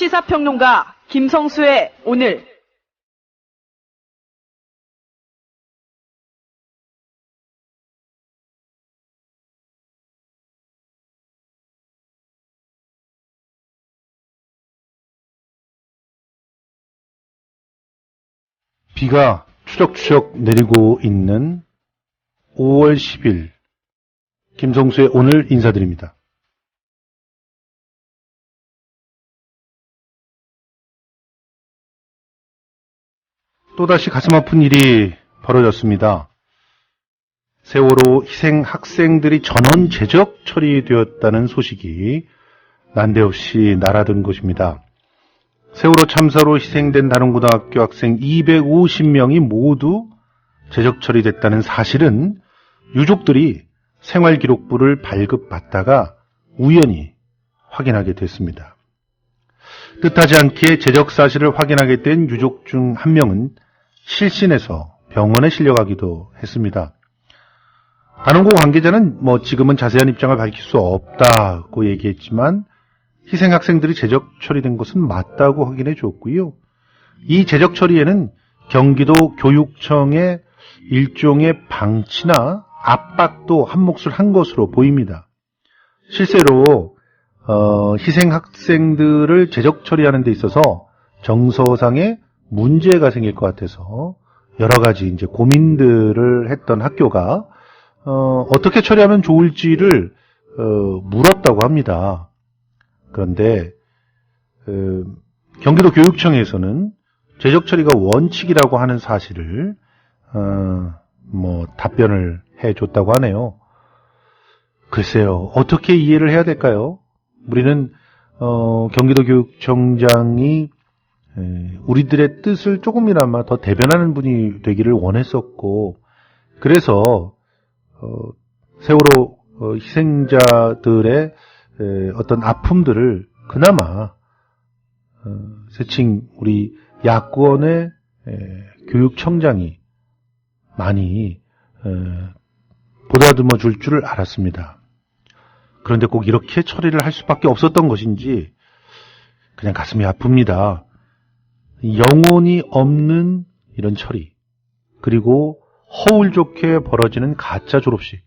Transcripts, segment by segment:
시사평론가 김성수의 오늘. 비가 추적추적 내리고 있는 5월 10일 김성수의 오늘 인사드립니다. 또다시 가슴 아픈 일이 벌어졌습니다. 세월호 희생 학생들이 전원 재적 처리되었다는 소식이 난데없이 날아든 것입니다. 세월호 참사로 희생된 단원고등학교 학생 250명이 모두 재적 처리됐다는 사실은 유족들이 생활기록부를 발급받다가 우연히 확인하게 됐습니다. 뜻하지 않게 재적 사실을 확인하게 된 유족 중 한 명은 실신해서 병원에 실려가기도 했습니다. 단원고 관계자는 지금은 자세한 입장을 밝힐 수 없다고 얘기했지만 희생 학생들이 재적 처리된 것은 맞다고 확인해 줬고요. 이 재적 처리에는 경기도 교육청의 일종의 방치나 압박도 한 몫을 한 것으로 보입니다. 실제로 희생 학생들을 재적 처리하는 데 있어서 정서상의 문제가 생길 것 같아서 여러 가지 이제 고민들을 했던 학교가 어떻게 처리하면 좋을지를 물었다고 합니다. 그런데 경기도 교육청에서는 재적 처리가 원칙이라고 하는 사실을 답변을 해줬다고 하네요. 글쎄요, 어떻게 이해를 해야 될까요? 우리는 경기도 교육청장이 우리들의 뜻을 조금이나마 더 대변하는 분이 되기를 원했었고, 그래서 세월호 희생자들의 어떤 아픔들을 그나마 세칭 우리 야권의 교육청장이 많이 보다듬어 줄 줄 알았습니다. 그런데 꼭 이렇게 처리를 할 수밖에 없었던 것인지 그냥 가슴이 아픕니다. 영혼이 없는 이런 처리, 그리고 허울 좋게 벌어지는 가짜 졸업식,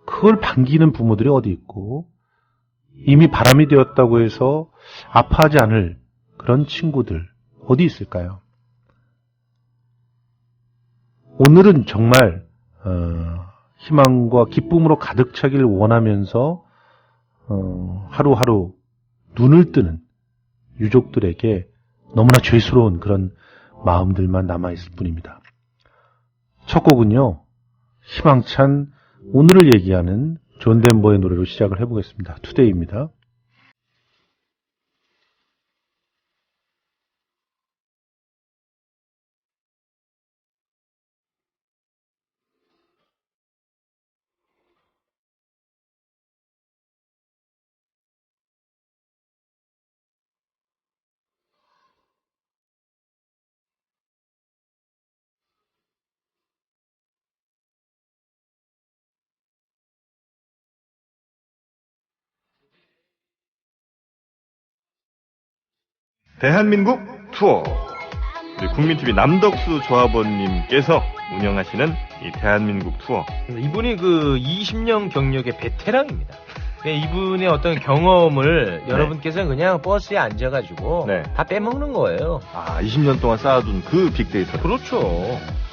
그걸 반기는 부모들이 어디 있고 이미 바람이 되었다고 해서 아파하지 않을 그런 친구들 어디 있을까요? 오늘은 정말 희망과 기쁨으로 가득 차길 원하면서 하루하루 눈을 뜨는 유족들에게 너무나 죄스러운 그런 마음들만 남아있을 뿐입니다. 첫 곡은요, 희망찬 오늘을 얘기하는 존 덴버의 노래로 시작을 해보겠습니다. 투데이입니다. 대한민국 투어. 우리 국민TV 남덕수 조합원님께서 운영하시는 이 대한민국 투어. 이분이 20년 경력의 베테랑입니다. 이분의 어떤 경험을 여러분께서는 그냥 버스에 앉아가지고 다 빼먹는 거예요. 20년 동안 쌓아둔 그 빅데이터. 그렇죠.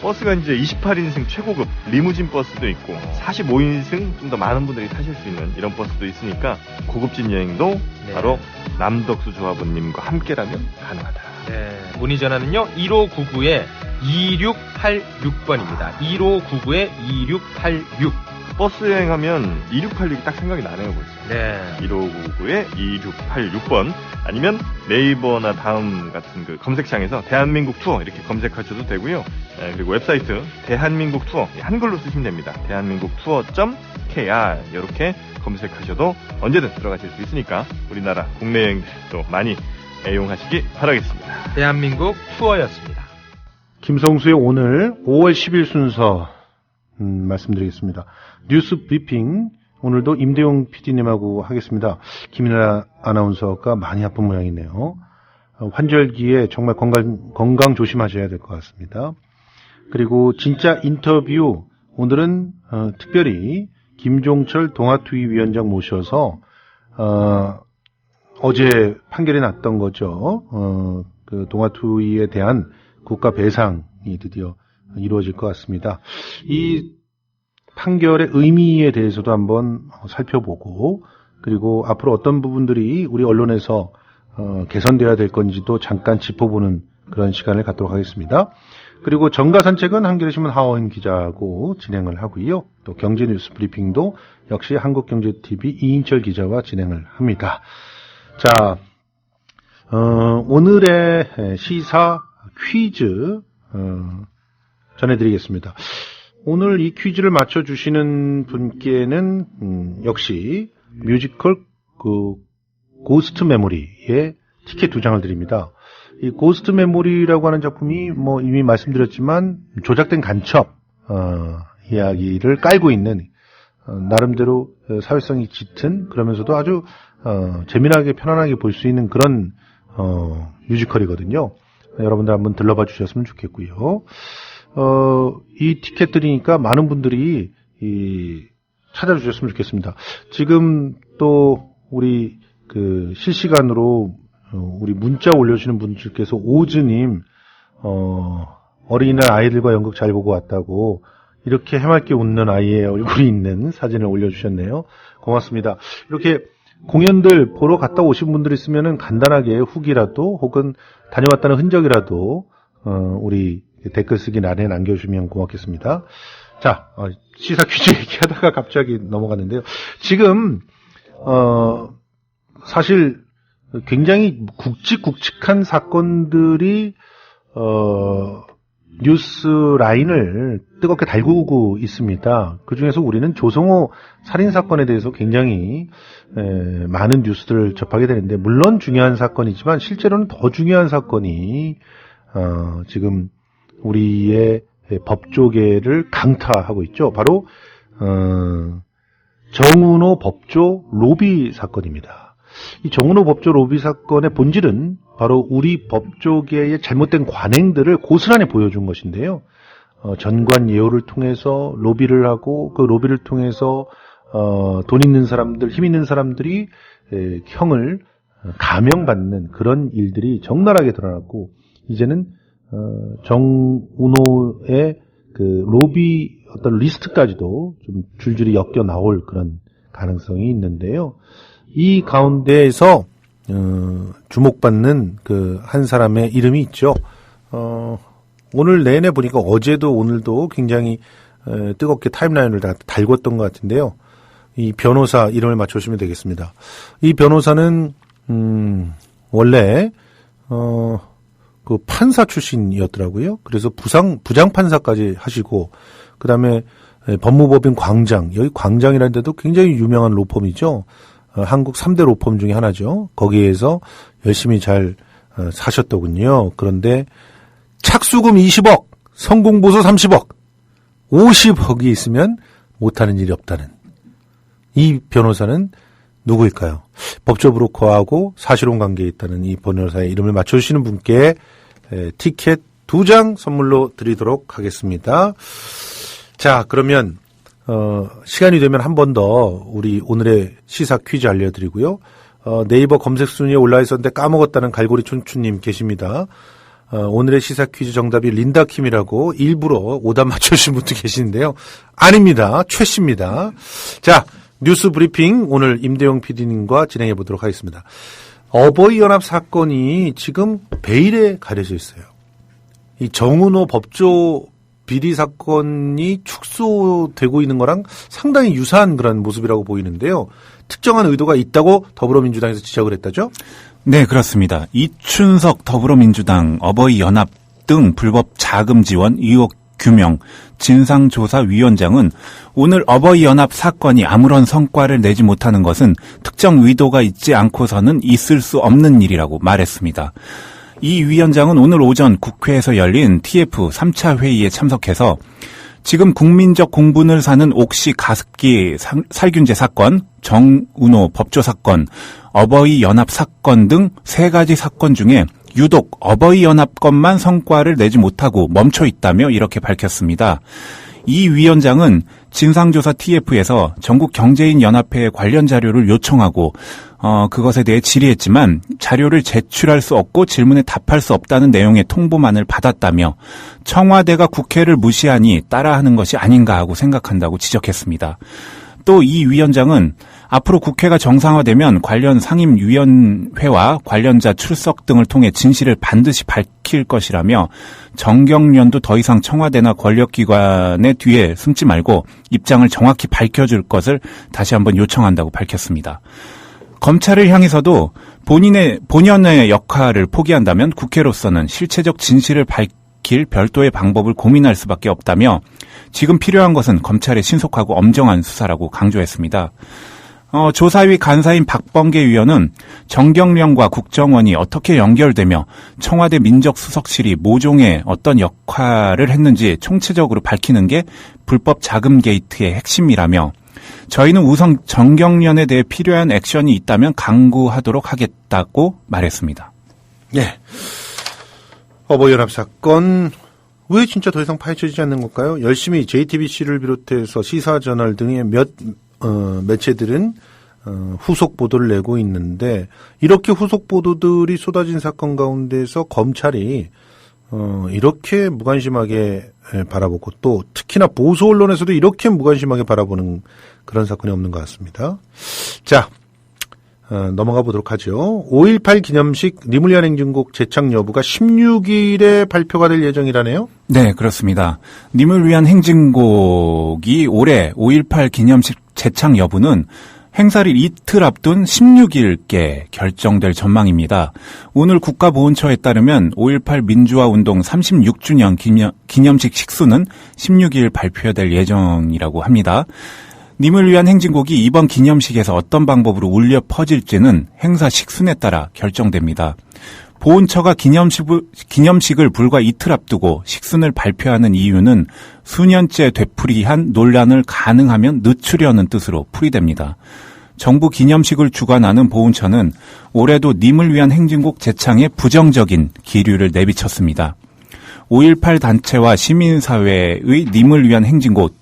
버스가 이제 28인승 최고급 리무진 버스도 있고 45인승 좀 더 많은 분들이 타실 수 있는 이런 버스도 있으니까 고급진 여행도 바로 남덕수 조합원님과 함께라면 가능하다. 네. 문의 전화는요 1599-2686번입니다. 1599-2686. 버스 여행하면 2686이 딱 생각이 나네요, 벌써. 네. 1599-2686번 아니면 네이버나 다음 같은 그 검색창에서 대한민국 투어 이렇게 검색하셔도 되고요. 그리고 웹사이트 대한민국 투어 한글로 쓰시면 됩니다. 대한민국 투어.kr 이렇게 검색하셔도 언제든 들어가실 수 있으니까 우리나라 국내 여행들 또 많이 애용하시기 바라겠습니다. 대한민국 투어였습니다. 김성수의 오늘 5월 10일 순서 말씀드리겠습니다. 뉴스 브리핑 오늘도 임대용 PD님하고 하겠습니다. 김이나 아나운서가 많이 아픈 모양이네요. 환절기에 정말 건강 조심하셔야 될 것 같습니다. 그리고 진짜 인터뷰, 오늘은 특별히 김종철 동아투위위원장 모셔서 어제 판결이 났던 거죠. 그 동아투위에 대한 국가 배상이 드디어 이루어질 것 같습니다. 이 판결의 의미에 대해서도 한번 살펴보고, 그리고 앞으로 어떤 부분들이 우리 언론에서 개선되어야 될 건지도 잠깐 짚어보는 그런 시간을 갖도록 하겠습니다. 그리고 정가산책은 한겨레신문 하원 기자하고 진행을 하고요. 또 경제뉴스 브리핑도 역시 한국경제TV 이인철 기자와 진행을 합니다. 자, 오늘의 시사 퀴즈 전해드리겠습니다. 오늘 이 퀴즈를 맞춰주시는 분께는 역시 뮤지컬 고스트 메모리의 티켓 2장을 드립니다. 이 고스트 메모리라고 하는 작품이 뭐 이미 말씀드렸지만 조작된 간첩 이야기를 깔고 있는 나름대로 사회성이 짙은, 그러면서도 아주 재미나게 편안하게 볼 수 있는 그런 뮤지컬이거든요. 여러분들 한번 들러봐 주셨으면 좋겠고요. 이 티켓 드리니까 많은 분들이 찾아주셨으면 좋겠습니다. 지금 또 우리 실시간으로 우리 문자 올려주시는 분들께서 오즈님, 어린이날 아이들과 연극 잘 보고 왔다고 이렇게 해맑게 웃는 아이의 얼굴이 있는 사진을 올려주셨네요. 고맙습니다. 이렇게 공연들 보러 갔다 오신 분들 있으면은 간단하게 후기라도 혹은 다녀왔다는 흔적이라도 우리 댓글 쓰기 란에 남겨주시면 고맙겠습니다. 자, 시사 퀴즈 얘기하다가 갑자기 넘어갔는데요. 지금 사실 굉장히 굵직굵직한 사건들이 뉴스 라인을 뜨겁게 달구고 있습니다. 그중에서 우리는 조성호 살인사건에 대해서 굉장히 많은 뉴스들을 접하게 되는데, 물론 중요한 사건이지만 실제로는 더 중요한 사건이 지금 우리의 법조계를 강타하고 있죠. 바로 정은호 법조 로비 사건입니다. 이 정은호 법조 로비 사건의 본질은 바로 우리 법조계의 잘못된 관행들을 고스란히 보여준 것인데요. 전관 예우를 통해서 로비를 하고, 그 로비를 통해서 돈 있는 사람들, 힘 있는 사람들이 형을 감형받는 그런 일들이 적나라하게 드러났고, 이제는 정은호의 그 로비 어떤 리스트까지도 좀 줄줄이 엮여 나올 그런 가능성이 있는데요. 이 가운데에서 주목받는 그 한 사람의 이름이 있죠. 오늘 내내 보니까 어제도 오늘도 굉장히 뜨겁게 타임라인을 다 달궜던 것 같은데요. 이 변호사 이름을 맞춰주시면 되겠습니다. 이 변호사는 원래 그 판사 출신이었더라고요. 그래서 부장 판사까지 하시고, 그 다음에 법무법인 광장, 여기 광장이라는 데도 굉장히 유명한 로펌이죠. 한국 3대 로펌 중에 하나죠. 거기에서 열심히 잘 사셨더군요. 그런데 착수금 20억, 성공보수 30억, 50억이 있으면 못하는 일이 없다는 이 변호사는 누구일까요? 법조 브로커하고 사실혼 관계에 있다는 이 변호사의 이름을 맞춰주시는 분께 티켓 2장 선물로 드리도록 하겠습니다. 자, 그러면 시간이 되면 한 번 더 우리 오늘의 시사 퀴즈 알려드리고요. 네이버 검색 순위에 올라 있었는데 까먹었다는 갈고리 촌추님 계십니다. 오늘의 시사 퀴즈 정답이 린다킴이라고 일부러 오답 맞춰주신 분도 계시는데요. 아닙니다. 최 씨입니다. 자, 뉴스 브리핑 오늘 임대용 PD님과 진행해 보도록 하겠습니다. 어버이연합 사건이 지금 베일에 가려져 있어요. 이 정은호 법조 비리 사건이 축소되고 있는 거랑 상당히 유사한 그런 모습이라고 보이는데요. 특정한 의도가 있다고 더불어민주당에서 지적을 했다죠? 네, 그렇습니다. 이춘석 더불어민주당 어버이연합 등 불법 자금 지원 의혹 규명 진상조사위원장은 오늘 어버이연합 사건이 아무런 성과를 내지 못하는 것은 특정 의도가 있지 않고서는 있을 수 없는 일이라고 말했습니다. 이 위원장은 오늘 오전 국회에서 열린 TF 3차 회의에 참석해서 지금 국민적 공분을 사는 옥시 가습기 살균제 사건, 정운호 법조 사건, 어버이 연합 사건 등 3가지 사건 중에 유독 어버이 연합 건만 성과를 내지 못하고 멈춰 있다며 이렇게 밝혔습니다. 이 위원장은 진상조사 TF에서 전국경제인연합회에 관련 자료를 요청하고 그것에 대해 질의했지만 자료를 제출할 수 없고 질문에 답할 수 없다는 내용의 통보만을 받았다며 청와대가 국회를 무시하니 따라하는 것이 아닌가 하고 생각한다고 지적했습니다. 또 이 위원장은 앞으로 국회가 정상화되면 관련 상임위원회와 관련자 출석 등을 통해 진실을 반드시 밝힐 것이라며 정경련도 더 이상 청와대나 권력기관의 뒤에 숨지 말고 입장을 정확히 밝혀줄 것을 다시 한번 요청한다고 밝혔습니다. 검찰을 향해서도 본연의 역할을 포기한다면 국회로서는 실체적 진실을 밝힐 별도의 방법을 고민할 수밖에 없다며 지금 필요한 것은 검찰의 신속하고 엄정한 수사라고 강조했습니다. 조사위 간사인 박범계 위원은 정경련과 국정원이 어떻게 연결되며 청와대 민정수석실이 모종의 어떤 역할을 했는지 총체적으로 밝히는 게 불법 자금 게이트의 핵심이라며 저희는 우선 정경련에 대해 필요한 액션이 있다면 강구하도록 하겠다고 말했습니다. 네. 어버이연합 사건 왜 진짜 더 이상 파헤쳐지지 않는 걸까요? 열심히 JTBC를 비롯해서 시사저널 등의 매체들은 후속 보도를 내고 있는데 이렇게 후속 보도들이 쏟아진 사건 가운데서 검찰이 이렇게 무관심하게 바라보고 또 특히나 보수 언론에서도 이렇게 무관심하게 바라보는 그런 사건이 없는 것 같습니다. 자, 넘어가 보도록 하죠. 5.18 기념식 님을 위한 행진곡 제창 여부가 16일에 발표가 될 예정이라네요. 네, 그렇습니다. 님을 위한 행진곡이 올해 5.18 기념식 제창 여부는 행사를 이틀 앞둔 16일께 결정될 전망입니다. 오늘 국가보훈처에 따르면 5.18 민주화운동 36주년 기념식 식수는 16일 발표될 예정이라고 합니다. 님을 위한 행진곡이 이번 기념식에서 어떤 방법으로 울려 퍼질지는 행사 식순에 따라 결정됩니다. 보훈처가 기념식을 불과 이틀 앞두고 식순을 발표하는 이유는 수년째 되풀이한 논란을 가능하면 늦추려는 뜻으로 풀이됩니다. 정부 기념식을 주관하는 보훈처는 올해도 님을 위한 행진곡 제창에 부정적인 기류를 내비쳤습니다. 5.18 단체와 시민사회의 님을 위한 행진곡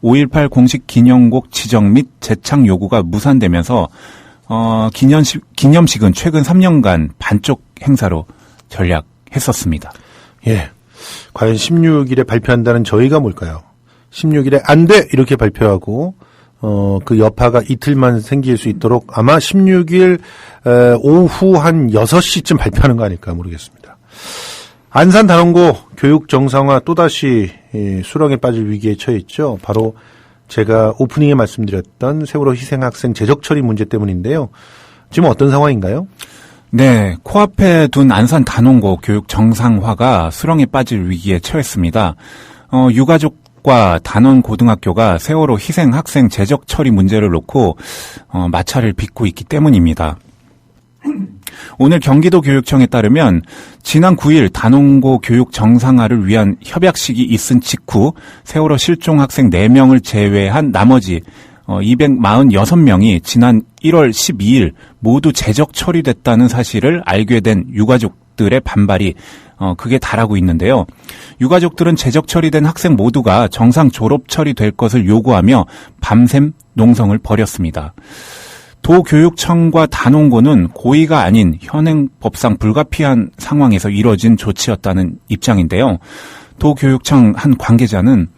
5.18 공식 기념곡 지정 및 제창 요구가 무산되면서 기념식은 최근 3년간 반쪽 행사로 전략했었습니다. 예, 과연 16일에 발표한다는 저희가 뭘까요? 16일에 안 돼! 이렇게 발표하고 그 여파가 이틀만 생길 수 있도록 아마 16일 오후 한 6시쯤 발표하는 거 아닐까 모르겠습니다. 안산 단원고 교육 정상화 또다시 수렁에 빠질 위기에 처해 있죠. 바로 제가 오프닝에 말씀드렸던 세월호 희생학생 재적 처리 문제 때문인데요. 지금 어떤 상황인가요? 네, 코앞에 둔 안산 단원고 교육 정상화가 수렁에 빠질 위기에 처했습니다. 유가족과 단원고등학교가 세월호 희생학생 재적 처리 문제를 놓고 마찰을 빚고 있기 때문입니다. 오늘 경기도교육청에 따르면 지난 9일 단원고 교육 정상화를 위한 협약식이 있은 직후 세월호 실종 학생 4명을 제외한 나머지 246명이 지난 1월 12일 모두 재적 처리됐다는 사실을 알게 된 유가족들의 반발이 극에 달하고 있는데요. 유가족들은 재적 처리된 학생 모두가 정상 졸업 처리될 것을 요구하며 밤샘 농성을 벌였습니다. 도교육청과 단원고는 고의가 아닌 현행법상 불가피한 상황에서 이뤄진 조치였다는 입장인데요. 도교육청 한 관계자는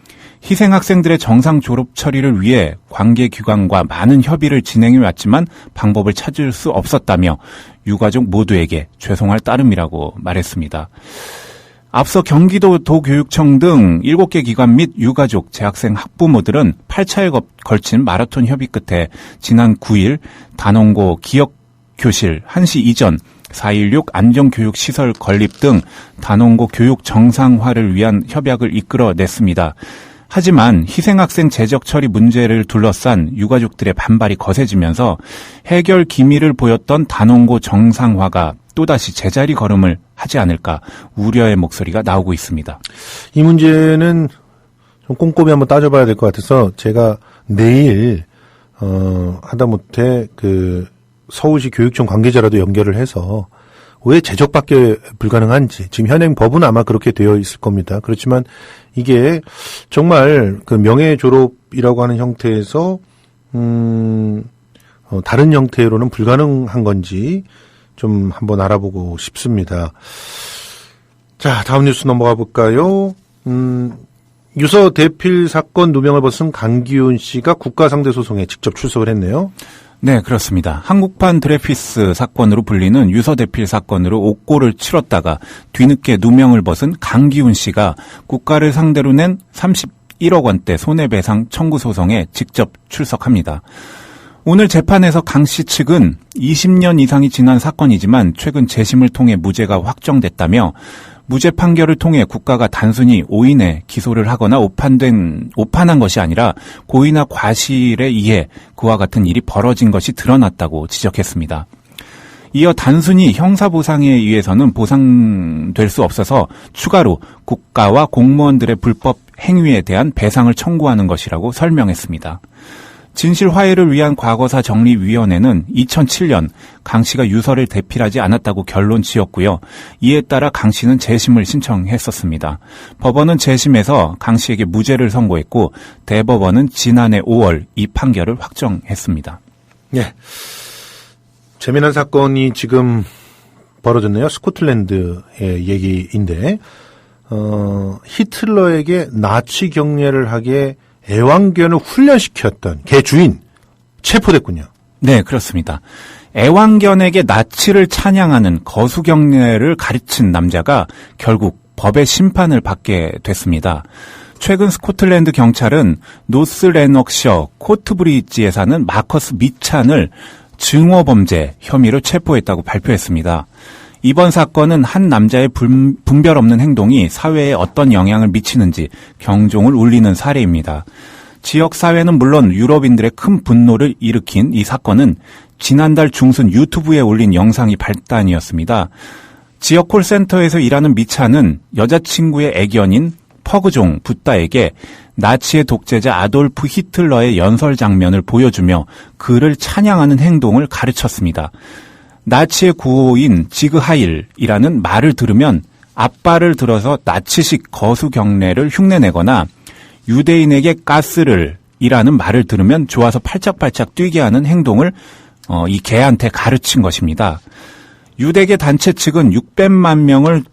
희생학생들의 정상 졸업 처리를 위해 관계기관과 많은 협의를 진행해왔지만 방법을 찾을 수 없었다며 유가족 모두에게 죄송할 따름이라고 말했습니다. 앞서 경기도 도교육청 등 7개 기관 및 유가족, 재학생, 학부모들은 8차에 걸친 마라톤 협의 끝에 지난 9일 단원고 기억교실 1시 이전 4.16 안전교육시설 건립 등 단원고 교육 정상화를 위한 협약을 이끌어냈습니다. 하지만 희생학생 재적 처리 문제를 둘러싼 유가족들의 반발이 거세지면서 해결 기미를 보였던 단원고 정상화가 또다시 제자리 걸음을 하지 않을까 우려의 목소리가 나오고 있습니다. 이 문제는 좀 꼼꼼히 한번 따져봐야 될 것 같아서 제가 내일 하다못해 그 서울시 교육청 관계자라도 연결을 해서 왜 제적밖에 불가능한지, 지금 현행 법은 아마 그렇게 되어 있을 겁니다. 그렇지만 이게 정말 그 명예 졸업이라고 하는 형태에서 다른 형태로는 불가능한 건지 좀 한번 알아보고 싶습니다. 자, 다음 뉴스 넘어가 볼까요? 유서 대필 사건 누명을 벗은 강기훈 씨가 국가 상대 소송에 직접 출석을 했네요. 네, 그렇습니다. 한국판 드레피스 사건으로 불리는 유서 대필 사건으로 옥고를 치렀다가 뒤늦게 누명을 벗은 강기훈 씨가 국가를 상대로 낸 31억 원대 손해배상 청구 소송에 직접 출석합니다. 오늘 재판에서 강 씨 측은 20년 이상이 지난 사건이지만 최근 재심을 통해 무죄가 확정됐다며 무죄 판결을 통해 국가가 단순히 오인에 기소를 하거나 오판한 것이 아니라 고의나 과실에 의해 그와 같은 일이 벌어진 것이 드러났다고 지적했습니다. 이어 단순히 형사보상에 의해서는 보상될 수 없어서 추가로 국가와 공무원들의 불법 행위에 대한 배상을 청구하는 것이라고 설명했습니다. 진실화해를 위한 과거사 정리위원회는 2007년 강 씨가 유서를 대필하지 않았다고 결론 지었고요. 이에 따라 강 씨는 재심을 신청했었습니다. 법원은 재심에서 강 씨에게 무죄를 선고했고 대법원은 지난해 5월 이 판결을 확정했습니다. 네, 재미난 사건이 지금 벌어졌네요. 스코틀랜드의 얘기인데 히틀러에게 나치 경례를 하게 애완견을 훈련시켰던 개 주인 체포됐군요. 네, 그렇습니다. 애완견에게 나치를 찬양하는 거수경례를 가르친 남자가 결국 법의 심판을 받게 됐습니다. 최근 스코틀랜드 경찰은 노스레넉셔 코트브리지에 사는 마커스 미찬을 증오범죄 혐의로 체포했다고 발표했습니다. 이번 사건은 한 남자의 분별 없는 행동이 사회에 어떤 영향을 미치는지 경종을 울리는 사례입니다. 지역 사회는 물론 유럽인들의 큰 분노를 일으킨 이 사건은 지난달 중순 유튜브에 올린 영상이 발단이었습니다. 지역 콜센터에서 일하는 미차는 여자친구의 애견인 퍼그종 붓다에게 나치의 독재자 아돌프 히틀러의 연설 장면을 보여주며 그를 찬양하는 행동을 가르쳤습니다. 나치의 구호인 지그 하일이라는 말을 들으면 앞발을 들어서 나치식 거수 경례를 흉내내거나 유대인에게 가스를 이라는 말을 들으면 좋아서 팔짝팔짝 뛰게 하는 행동을 이 개한테 가르친 것입니다. 유대계 단체 측은 600만 명을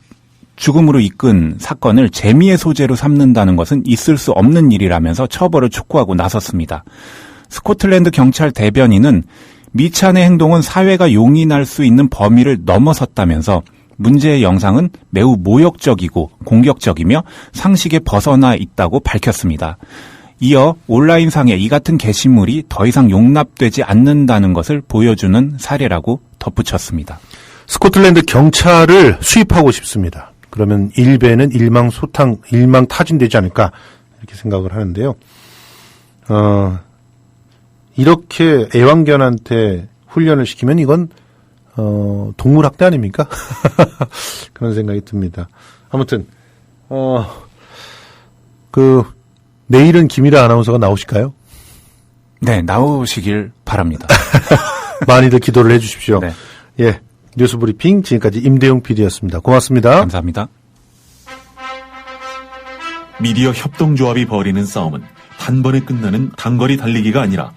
죽음으로 이끈 사건을 재미의 소재로 삼는다는 것은 있을 수 없는 일이라면서 처벌을 촉구하고 나섰습니다. 스코틀랜드 경찰 대변인은 미찬의 행동은 사회가 용인할 수 있는 범위를 넘어섰다면서 문제의 영상은 매우 모욕적이고 공격적이며 상식에 벗어나 있다고 밝혔습니다. 이어 온라인상에 이 같은 게시물이 더 이상 용납되지 않는다는 것을 보여주는 사례라고 덧붙였습니다. 스코틀랜드 경찰을 수입하고 싶습니다. 그러면 일베는 일망타진되지 않을까 이렇게 생각을 하는데요. 이렇게 애완견한테 훈련을 시키면 이건 동물학대 아닙니까? 그런 생각이 듭니다. 아무튼 내일은 김일아 아나운서가 나오실까요? 네, 나오시길 바랍니다. 많이들 기도를 해주십시오. 네. 예, 뉴스브리핑 지금까지 임대용 PD였습니다. 고맙습니다. 감사합니다. 미디어 협동조합이 벌이는 싸움은 한 번에 끝나는 단거리 달리기가 아니라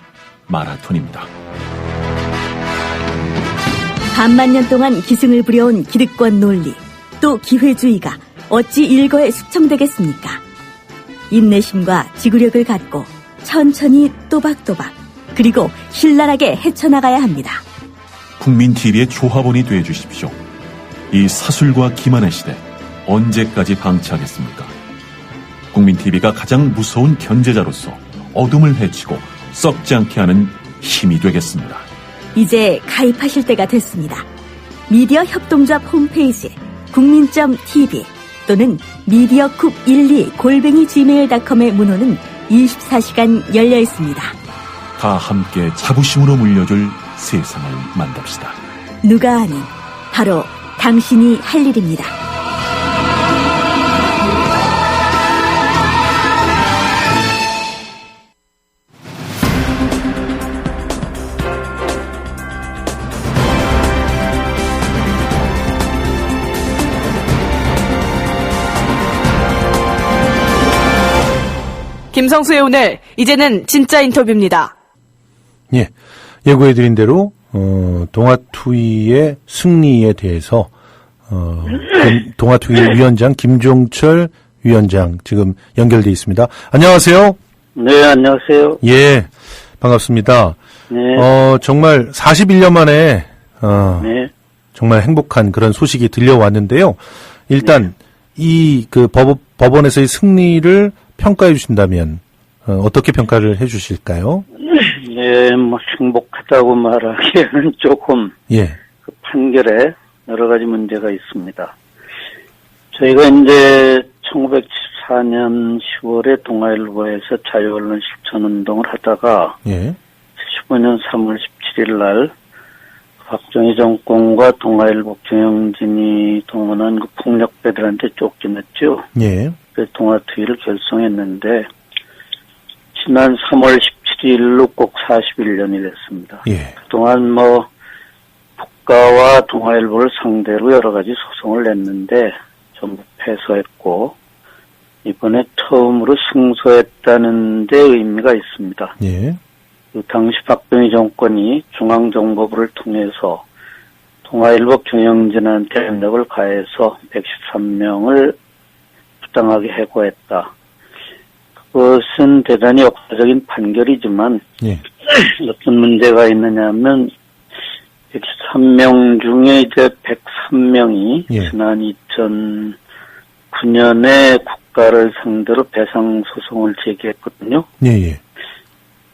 마라톤입니다. 반만 년 동안 기승을 부려온 기득권 논리, 또 기회주의가 어찌 일거에 숙청되겠습니까? 인내심과 지구력을 갖고 천천히 또박또박 그리고 신랄하게 헤쳐나가야 합니다. 국민TV의 조합원이 되어주십시오. 이 사술과 기만의 시대 언제까지 방치하겠습니까? 국민TV가 가장 무서운 견제자로서 어둠을 헤치고 썩지 않게 하는 힘이 되겠습니다. 이제 가입하실 때가 됐습니다. 미디어 협동조합 홈페이지 국민.tv 또는 mediacoup12@gmail.com의 문호는 24시간 열려 있습니다. 다 함께 자부심으로 물려줄 세상을 만듭시다. 누가 아는 바로 당신이 할 일입니다. 김성수의 오늘, 이제는 진짜 인터뷰입니다. 예, 예고해드린 대로 동아투이의 승리에 대해서 동아투이 위원장 김종철 위원장 지금 연결돼 있습니다. 안녕하세요. 네, 안녕하세요. 예, 반갑습니다. 네. 정말 41년 만에 네. 정말 행복한 그런 소식이 들려왔는데요. 일단 이 그 법원에서의 승리를 평가해 주신다면 어떻게 평가를 해 주실까요? 네, 뭐 행복하다고 말하기에는 조금 예. 그 판결에 여러 가지 문제가 있습니다. 저희가 이제 1974년 10월에 동아일보에서 자유언론 실천운동을 하다가 예. 75년 3월 17일 날 박정희 정권과 동아일보 경영진이 동원한 그 폭력배들한테 쫓겨났죠. 예. 그래서 동아투이를 결성했는데 지난 3월 17일로 꼭 41년이 됐습니다. 예. 그동안 뭐 국가와 동아일보를 상대로 여러 가지 소송을 냈는데 전부 패소했고 이번에 처음으로 승소했다는 데 의미가 있습니다. 예. 그 당시 박정희 정권이 중앙정보부를 통해서 동아일보 경영진한테 압력을 가해서 113명을 부당하게 해고했다. 그것은 대단히 역사적인 판결이지만 예. 어떤 문제가 있느냐면 113명 중에 이제 103명이 예. 지난 2009년에 국가를 상대로 배상 소송을 제기했거든요. 예. 예.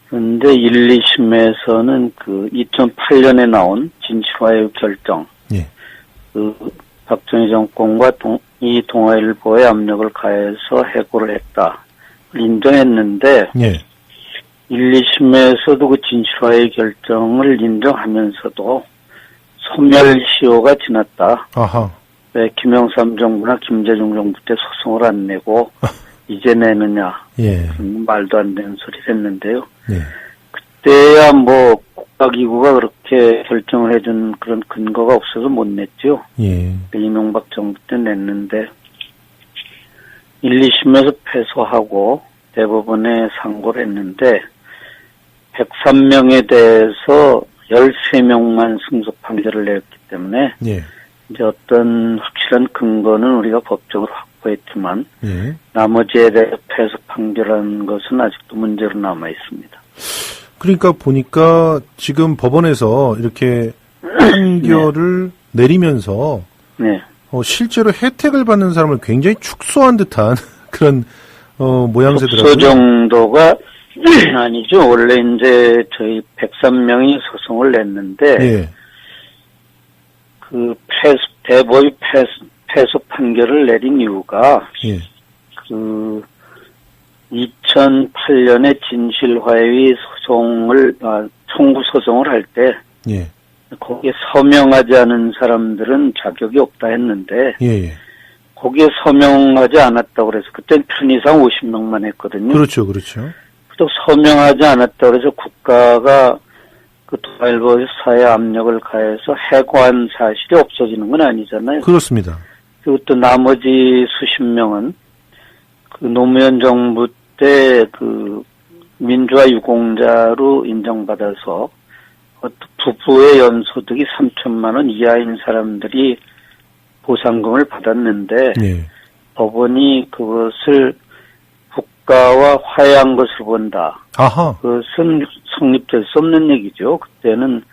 그런데 1, 2심에서는 그 2008년에 나온 진실화의 결정, 예. 그 박정희 정권과 이 동아일보에 압력을 가해서 해고를 했다. 인정했는데 예. 1, 2심에서도 그 진실화의 결정을 인정하면서도 소멸시효가 지났다. 아하. 왜 김영삼 정부나 김대중 정부 때 소송을 안 내고 이제 내느냐. 예. 말도 안 되는 소리를 했는데요. 예. 그때야 뭐 국가기구가 그렇게 결정을 해준 그런 근거가 없어서 못 냈죠. 예. 이명박 정부 때 냈는데 1, 2심에서 패소하고 대법원에 상고를 했는데 103명에 대해서 13명만 승소 판결을 내렸기 때문에 예. 이제 어떤 확실한 근거는 우리가 법적으로 확보했지만 예. 나머지에 대해 패소 판결한 것은 아직도 문제로 남아 있습니다. 그러니까 보니까 지금 법원에서 이렇게 판결을 내리면서 네. 실제로 혜택을 받는 사람을 굉장히 축소한 듯한 그런 모양새더라고요. 축소 정도가 아니죠. 원래 이제 저희 103명이 소송을 냈는데 예. 그 대법이 패소 판결을 내린 이유가 예. 그 2008년에 진실화의 소송을 청구 소송을 할 때 예. 거기에 서명하지 않은 사람들은 자격이 없다 했는데 예. 거기에 서명하지 않았다고 그래서 그땐 편의상 50명만 했거든요. 그렇죠. 그렇죠. 또 서명하지 않았다고 그래서 국가가 그 동아일보사에 압력을 가해서 해고한 사실이 없어지는 건 아니잖아요. 그렇습니다. 그리고 또 나머지 수십 명은 그 노무현 정부 때 그 민주화 유공자로 인정받아서 부부의 연소득이 3천만 원 이하인 사람들이 보상금을 받았는데 예. 법원이 그것을 국가와 화해한 것으로 본다. 아하. 그것은 성립될 수 없는 얘기죠. 그때는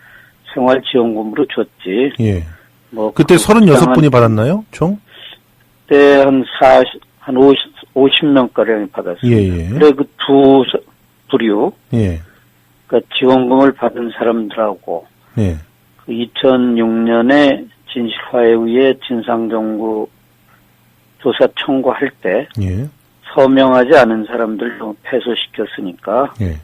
생활지원금으로 줬지. 예. 뭐 그때 36분이 받았나요? 총? 그때 한 50명가량이 받았습니다. 예. 그래 그 두 부류, 예. 그러니까 지원금을 받은 사람들하고 예. 그 2006년에 진실화에 의해 진상정부 조사 청구할 때 예. 서명하지 않은 사람들 패소시켰으니까 예.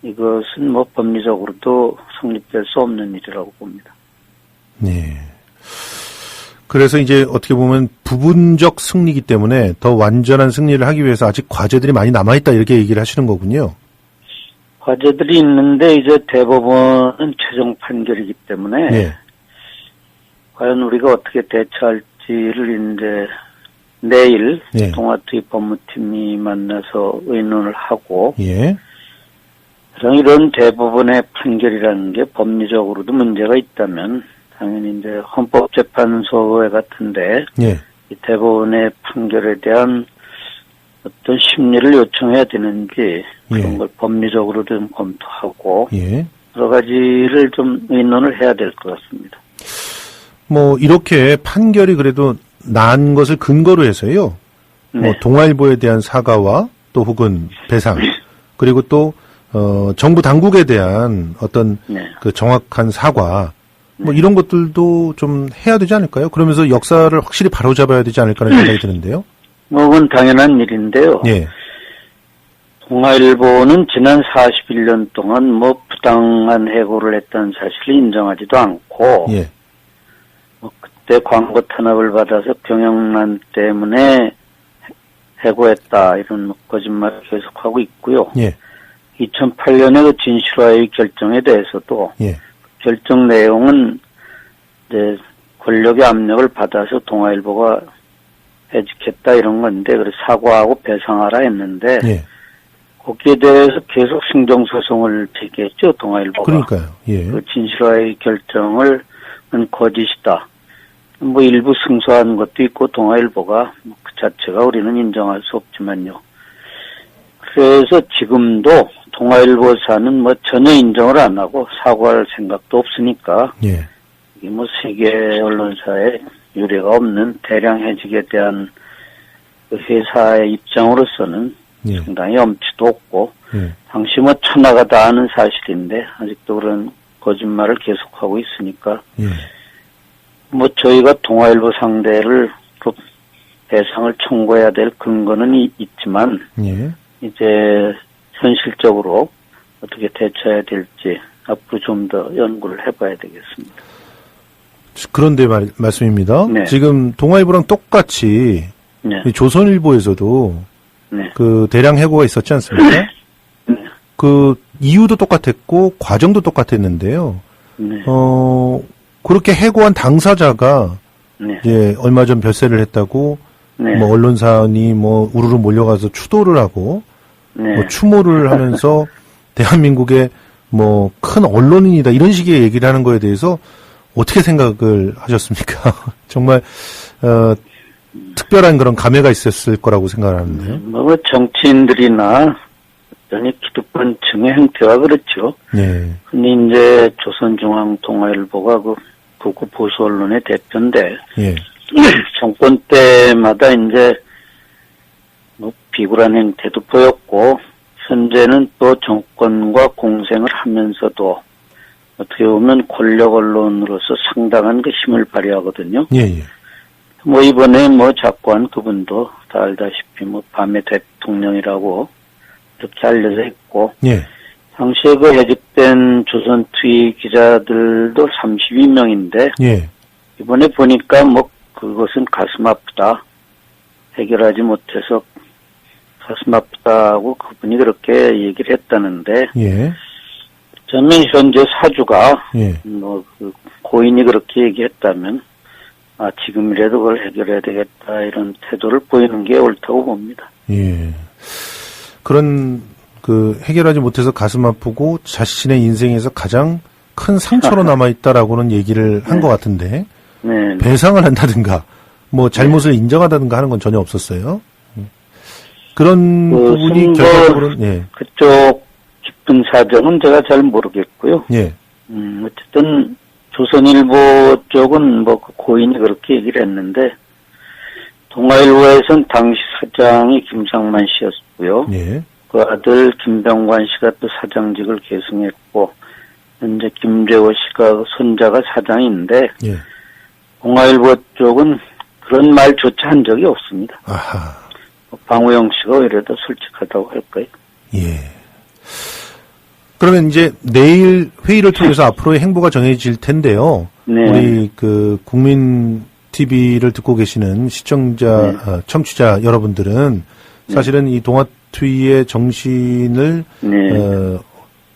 이것은 뭐 법리적으로도 성립될 수 없는 일이라고 봅니다. 네. 그래서 이제 어떻게 보면 부분적 승리이기 때문에 더 완전한 승리를 하기 위해서 아직 과제들이 많이 남아있다 이렇게 얘기를 하시는 거군요. 과제들이 있는데 이제 대법원은 최종 판결이기 때문에 네. 과연 우리가 어떻게 대처할지를 이제 내일 예. 동아투입 법무팀이 만나서 의논을 하고 예. 이런 대부분의 판결이라는 게 법리적으로도 문제가 있다면 당연히 이제 헌법재판소에 같은데 예. 이 대부분의 판결에 대한 어떤 심리를 요청해야 되는지 그런 예. 걸 법리적으로 좀 검토하고 예. 여러 가지를 좀 의논을 해야 될 것 같습니다. 뭐 이렇게 판결이 그래도 난 것을 근거로 해서요. 네. 뭐 동아일보에 대한 사과와 또 혹은 배상 그리고 또 정부 당국에 대한 어떤 네. 그 정확한 사과 뭐 이런 것들도 좀 해야 되지 않을까요? 그러면서 역사를 확실히 바로잡아야 되지 않을까라는 생각이 드는데요. 뭐 그건 당연한 일인데요. 예. 동아일보는 지난 41년 동안 뭐 부당한 해고를 했다는 사실을 인정하지도 않고 예. 뭐 그때 광고 탄압을 받아서 경영난 때문에 해고했다 이런 뭐 거짓말을 계속하고 있고요. 예. 2008년에 그 진실화의 결정에 대해서도 예. 결정 내용은 이제 권력의 압력을 받아서 동아일보가 해직했다 이런 건데 그래서 사과하고 배상하라 했는데 예. 거기에 대해서 계속 행정소송을 제기했죠 동아일보가. 그러니까요. 예. 그 진실화의 결정을 거짓이다. 뭐 일부 승소한 것도 있고 동아일보가 그 자체가 우리는 인정할 수 없지만요. 그래서 지금도 동아일보사는 뭐 전혀 인정을 안 하고 사과할 생각도 없으니까 예. 이게 뭐 세계 언론사에 유례가 없는 대량 해직에 대한 그 회사의 입장으로서는 예. 상당히 염치도 없고 예. 당시 뭐 천하가 다 아는 사실인데 아직도 그런 거짓말을 계속하고 있으니까 예. 뭐 저희가 동아일보 상대를 그 배상을 청구해야 될 근거는 있지만 예. 이제 현실적으로 어떻게 대처해야 될지 앞으로 좀 더 연구를 해봐야 되겠습니다. 그런데 말씀입니다. 네. 지금 동아일보랑 똑같이 네. 이 조선일보에서도 네. 그 대량 해고가 있었지 않습니까? 네. 그 이유도 똑같았고 과정도 똑같았는데요. 네. 그렇게 해고한 당사자가 네. 이제 얼마 전 별세를 했다고 네. 뭐 언론사니 뭐 우르르 몰려가서 추도를 하고 네. 뭐 추모를 하면서 대한민국의 뭐 큰 언론인이다 이런 식의 얘기를 하는 거에 대해서 어떻게 생각을 하셨습니까? 정말 특별한 그런 감회가 있었을 거라고 생각을 하는데요. 뭐 정치인들이나 어떤 기득권 층의 행태가 그렇죠. 예. 근데 이제 조선중앙 동아일보가 그 극우 보수 언론의 대표인데 예. 정권 때마다 이제 뭐 비굴한 행태도 보였고 현재는 또 정권과 공생을 하면서도 어떻게 보면 권력 언론으로서 상당한 그 힘을 발휘하거든요. 예, 예. 뭐 이번에 뭐 작고한 그분도 다 알다시피 뭐 밤의 대통령이라고 이렇게 알려져 있고 예. 당시에 그 해직된 조선투이 기자들도 32명인데 예. 이번에 보니까 뭐 그것은 가슴 아프다. 해결하지 못해서 가슴 아프다고 그분이 그렇게 얘기를 했다는데 예. 저는 현재 사주가 예. 뭐 그 고인이 그렇게 얘기했다면 지금이라도 그걸 해결해야 되겠다 이런 태도를 보이는 게 옳다고 봅니다. 예. 그런 그 해결하지 못해서 가슴 아프고 자신의 인생에서 가장 큰 상처로 남아 있다라고는 얘기를 한 것 같은데 네. 배상을 한다든가 뭐 잘못을 인정한다든가 하는 건 전혀 없었어요. 그런 부분이 결과적으로는 예. 그쪽 깊은 사정은 제가 잘 모르겠고요. 예. 어쨌든 조선일보 쪽은 뭐 그 고인이 그렇게 얘기를 했는데 동아일보에서는 당시 사장이 김상만 씨였고요. 예. 그 아들 김병관 씨가 또 사장직을 계승했고 현재 김재호 씨가 손자가 사장인데 예. 동아일보 쪽은 그런 말조차 한 적이 없습니다. 아하. 방우영 씨가 오히려 더 솔직하다고 할까요? 예. 그러면 이제 내일 회의를 통해서 앞으로의 행보가 정해질 텐데요. 네. 우리 그 국민 TV를 듣고 계시는 시청자, 네. 청취자 여러분들은 사실은 이 동아투이의 정신을 네.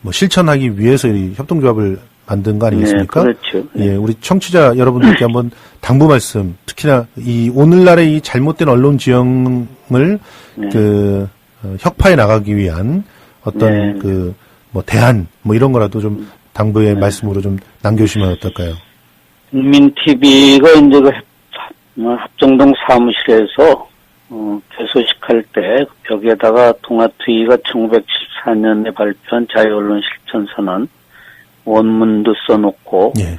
뭐 실천하기 위해서 이 협동조합을 만든 거 아니겠습니까? 네, 그렇죠. 예, 우리 청취자 여러분들께 한번 당부 말씀, 특히나 이 오늘날의 이 잘못된 언론 지형을 혁파해 나가기 위한 어떤 뭐 대안 뭐 이런 거라도 좀 당부의 말씀으로 좀 남겨주시면 어떨까요? 국민 TV가 이제 합정동 사무실에서 개소식할 때 벽에다가 동아TV가 1914년에 발표한 자유언론 실천선언 원문도 써놓고 예.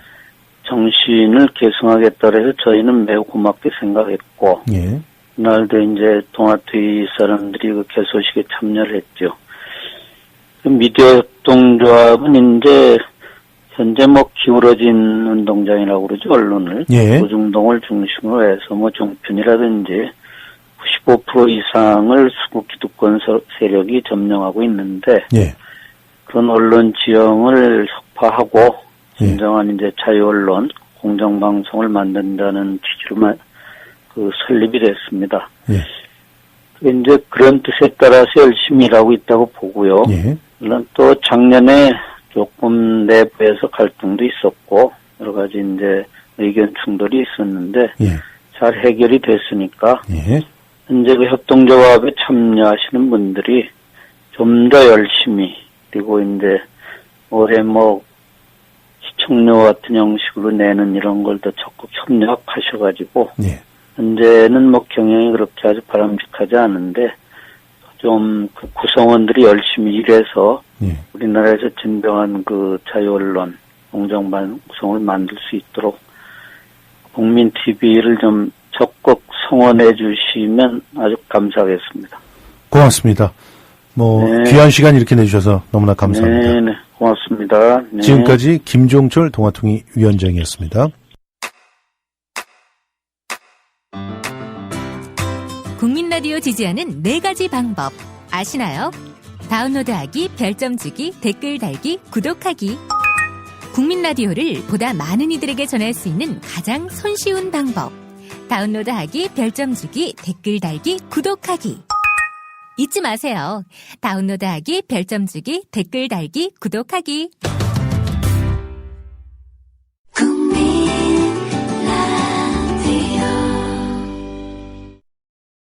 정신을 계승하겠다 해서 저희는 매우 고맙게 생각했고 예. 그날도 이제 동아TV 사람들이 그 개소식에 참여를 했죠. 그 미디어 협동조합은 이제 현재 뭐 기울어진 운동장이라고 그러죠, 언론을. 예. 조중동을 중심으로 해서 뭐 종편이라든지 95% 이상을 수국 기득권 세력이 점령하고 있는데 예. 그런 언론 지형을 혁파하고 예. 진정한 이제 자유언론, 공정방송을 만든다는 취지로만 설립이 됐습니다. 예. 이제 그런 뜻에 따라서 열심히 일하고 있다고 보고요. 예. 물론 또 작년에 조금 내부에서 갈등도 있었고 여러 가지 이제 의견 충돌이 있었는데 예. 잘 해결이 됐으니까 예. 현재 그 협동조합에 참여하시는 분들이 좀 더 열심히 그리고 이제 올해 뭐 시청료 같은 형식으로 내는 이런 걸 더 적극 협력하셔가지고 예. 현재는 뭐 경영이 그렇게 아주 바람직하지 않은데 좀 그 구성원들이 열심히 일해서 예. 우리나라에서 진정한 그 자유언론, 공정방송을 만들 수 있도록 국민 TV를 좀 적극 성원해 주시면 아주 감사하겠습니다. 고맙습니다. 귀한 시간 이렇게 내주셔서 너무나 감사합니다. 네, 고맙습니다. 네. 지금까지 김종철 동아통일 위원장이었습니다. 국민 라디오 지지하는 4가지 방법 아시나요? 다운로드하기, 별점 주기, 댓글 달기, 구독하기. 국민 라디오를 보다 많은 이들에게 전할 수 있는 가장 손쉬운 방법. 다운로드하기, 별점 주기, 댓글 달기, 구독하기. 잊지 마세요. 다운로드하기, 별점 주기, 댓글 달기, 구독하기.